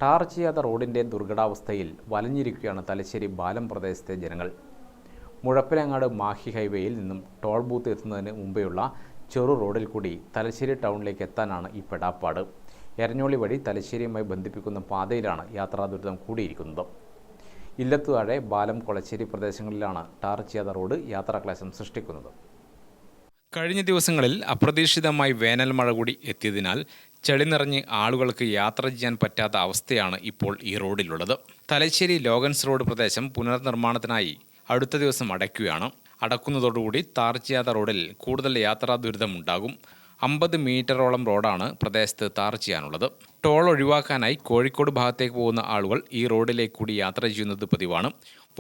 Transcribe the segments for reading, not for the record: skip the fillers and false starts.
Tar ചെയ്യാത്ത റോഡിൻ്റെ ദുർഘടാവസ്ഥയിൽ വലഞ്ഞിരിക്കുകയാണ് തലശ്ശേരി ബാലം പ്രദേശത്തെ ജനങ്ങൾ. മുഴപ്പിലങ്ങാട് മാഹി ഹൈവേയിൽ നിന്നും ടോൾ ബൂത്ത് എത്തുന്നതിന് മുമ്പെയുള്ള ചെറു റോഡിൽ കൂടി തലശ്ശേരി ടൗണിലേക്ക് എത്താനാണ് ഈ പെടാപ്പാട്. എരഞ്ഞോളി വഴി തലശ്ശേരിയുമായി ബന്ധിപ്പിക്കുന്ന പാതയിലാണ് യാത്രാ ദുരിതം കൂടിയിരിക്കുന്നത്. ഇല്ലത്തുതാഴെ ബാലം കൊളശ്ശേരി പ്രദേശങ്ങളിലാണ് ടാർ ചെയ്യാത്ത റോഡ് യാത്രാക്ലേശം സൃഷ്ടിക്കുന്നത്. കഴിഞ്ഞ ദിവസങ്ങളിൽ അപ്രതീക്ഷിതമായി വേനൽ മഴ കൂടി എത്തിയതിനാൽ ചെളി നിറഞ്ഞ് ആളുകൾക്ക് യാത്ര ചെയ്യാൻ പറ്റാത്ത അവസ്ഥയാണ് ഇപ്പോൾ ഈ റോഡിലുള്ളത്. തലശ്ശേരി ലോഗൻസ് റോഡ് പ്രദേശം പുനർനിർമ്മാണത്തിനായി അടുത്ത ദിവസം അടയ്ക്കുകയാണ്. അടക്കുന്നതോടുകൂടി ടാർ ചെയ്യാത്ത റോഡിൽ കൂടുതൽ യാത്രാ ദുരിതമുണ്ടാകും. 50 മീറ്ററോളം റോഡാണ് പ്രദേശത്ത് ടാർ ചെയ്യാനുള്ളത്. ടോൾ ഒഴിവാക്കാനായി കോഴിക്കോട് ഭാഗത്തേക്ക് പോകുന്ന ആളുകൾ ഈ റോഡിലേക്ക് കൂടി യാത്ര ചെയ്യുന്നത് പതിവാണ്.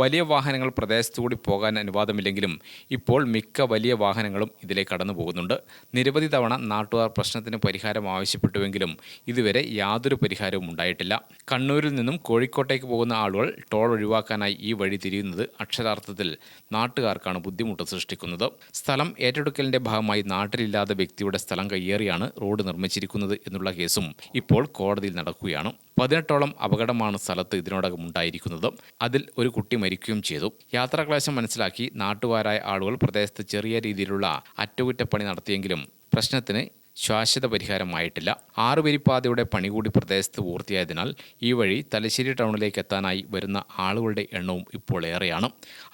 വലിയ വാഹനങ്ങൾ പ്രദേശത്തുകൂടി പോകാൻ അനുവാദമില്ലെങ്കിലും ഇപ്പോൾ മിക്ക വലിയ വാഹനങ്ങളും ഇതിലേക്ക് കടന്നു പോകുന്നുണ്ട്. നിരവധി തവണ നാട്ടുകാർ പ്രശ്നത്തിന് പരിഹാരം ആവശ്യപ്പെട്ടുവെങ്കിലും ഇതുവരെ യാതൊരു പരിഹാരവും ഉണ്ടായിട്ടില്ല. കണ്ണൂരിൽ നിന്നും കോഴിക്കോട്ടേക്ക് പോകുന്ന ആളുകൾ ടോൾ ഒഴിവാക്കാനായി ഈ വഴി തിരിയുന്നത് അക്ഷരാർത്ഥത്തിൽ നാട്ടുകാർക്കാണ് ബുദ്ധിമുട്ട് സൃഷ്ടിക്കുന്നത്. സ്ഥലം ഏറ്റെടുക്കലിന്റെ ഭാഗമായി നാട്ടിലില്ലാത്ത വ്യക്തിയുടെ സ്ഥലം കയ്യേറിയാണ് റോഡ് നിർമ്മിച്ചിരിക്കുന്നത് എന്നുള്ള കേസും ഇപ്പോൾ കോടതിയിൽ നടക്കുകയാണ്. 18ഓളം അപകടമാണ് സ്ഥലത്ത് ഇതിനോടകം ഉണ്ടായിരിക്കുന്നത്. അതിൽ ഒരു കുട്ടി മരിക്കുകയും ചെയ്തു. യാത്രാക്ലേശം മനസ്സിലാക്കി നാട്ടുകാരായ ആളുകൾ പ്രദേശത്ത് ചെറിയ രീതിയിലുള്ള അറ്റകുറ്റപ്പണി നടത്തിയെങ്കിലും പ്രശ്നത്തിന് ശാശ്വത പരിഹാരമായിട്ടില്ല. 6 വരിപ്പാതയുടെ പണി കൂടി പ്രദേശത്ത് പൂർത്തിയായതിനാൽ ഈ വഴി തലശ്ശേരി ടൗണിലേക്ക് എത്താനായി വരുന്ന ആളുകളുടെ എണ്ണവും ഇപ്പോൾ ഏറെയാണ്.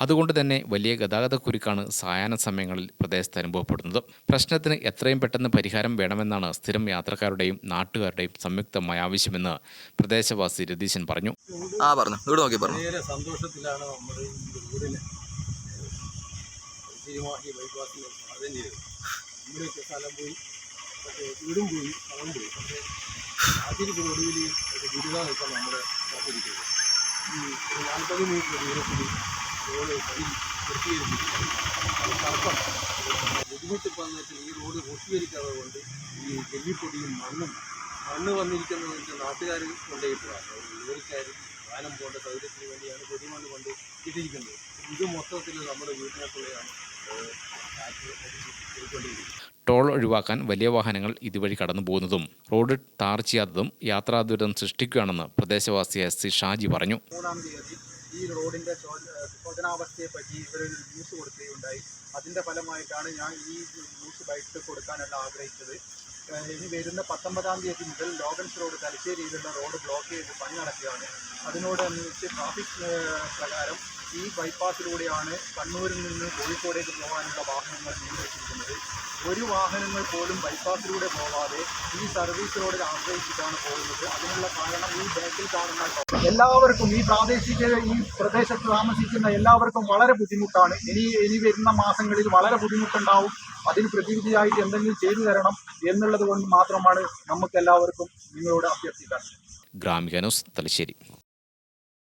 അതുകൊണ്ട് തന്നെ വലിയ ഗതാഗതക്കുരുക്കാണ് സായാഹ്ന സമയങ്ങളിൽ പ്രദേശത്ത് അനുഭവപ്പെടുന്നത്. പ്രശ്നത്തിന് എത്രയും പെട്ടെന്ന് പരിഹാരം വേണമെന്നാണ് സ്ഥിരം യാത്രക്കാരുടെയും നാട്ടുകാരുടെയും സംയുക്തമായ ആവശ്യമെന്ന് പ്രദേശവാസി രതീശൻ പറഞ്ഞു. സന്തോഷത്തിലാണ് സ്ഥലം പോയി, വീടും പോയി, സ്ഥലം പോയി. പക്ഷേ അതിന് ഒടുവിൽ ദുരിതം വെച്ചാൽ നമ്മുടെ കാത്തിരിക്കുന്നത് ഈ 40 മീറ്റർ ദൂരത്തിൽ റോഡ് വഴി പൂർത്തീകരിച്ചിരിക്കുന്നത്. തർക്കം ബുദ്ധിമുട്ടിപ്പോന്ന് വെച്ചാൽ ഈ റോഡ് പൂർത്തീകരിക്കാതെ കൊണ്ട് ഈ ജല്ലിപ്പൊടിയും മണ്ണ് വന്നിരിക്കുന്നതെന്ന് വെച്ചാൽ നാട്ടുകാർ കൊണ്ടുപോയിട്ടാണ് ജോലിക്കാർ വാനം പോകേണ്ട സൗകര്യത്തിന് വേണ്ടിയാണ് പൊടിമണ്ണ് കൊണ്ട് ഇട്ടിരിക്കുന്നത്. ഇത് മൊത്തത്തിൽ നമ്മുടെ വീട്ടിനകത്തുള്ളതാണ് ടോൾ ഒഴിവാക്കാൻ വലിയ വാഹനങ്ങൾ ഇതുവഴി കടന്നു പോകുന്നതും റോഡ് ടാർ ചെയ്യാത്തതും യാത്രാ ദുരിതം സൃഷ്ടിക്കുകയാണെന്ന് പ്രദേശവാസിയായ സി ഷാജി പറഞ്ഞു. 3-ാം തീയതി ഈ റോഡിൻ്റെ ശോചനാവസ്ഥയെ പറ്റി ഇവരൊരു ന്യൂസ് കൊടുക്കുകയുണ്ടായി. അതിൻ്റെ ഫലമായിട്ടാണ് ഞാൻ ഈ ന്യൂസ് ബൈറ്റ് കൊടുക്കാനുള്ള ആഗ്രഹിച്ചത്. ഇനി വരുന്ന 19-ാം തീയതി മുതൽ ലോഗൻസ് റോഡ് തലശ്ശേരിയിലുള്ള റോഡ് ബ്ലോക്ക് ചെയ്ത് പണി നടക്കുകയാണ്. അതിനോടനുസരിച്ച് ട്രാഫിക് പ്രകാരം ഈ ബൈപ്പാസിലൂടെയാണ് കണ്ണൂരിൽ നിന്ന് കോഴിക്കോടേക്ക് പോകാനുള്ള വാഹനങ്ങൾ നിയന്ത്രിച്ചിരിക്കുന്നത്. ഒരു വാഹനങ്ങൾ പോലും ബൈപ്പാസിലൂടെ പോകാതെ ഈ സർവീസ് റോഡിൽ ആശ്രയിച്ചിട്ടാണ് പോകുന്നത്. അതിനുള്ള കാരണം ഈ ബാക്കിൽ കാണുന്ന എല്ലാവർക്കും, ഈ ഈ പ്രദേശത്ത് താമസിക്കുന്ന എല്ലാവർക്കും വളരെ ബുദ്ധിമുട്ടാണ്. ഇനി വരുന്ന മാസങ്ങളിൽ വളരെ ബുദ്ധിമുട്ടുണ്ടാവും. അതിന് പ്രതിവിധിയായിട്ട് എന്തെങ്കിലും ചെയ്തു തരണം എന്നുള്ളത് കൊണ്ട് മാത്രമാണ് നമുക്ക് എല്ലാവർക്കും നിങ്ങളോട് അഭ്യർത്ഥിക്കാൻ. ഗ്രാമിക ന്യൂസ്, തലശ്ശേരി.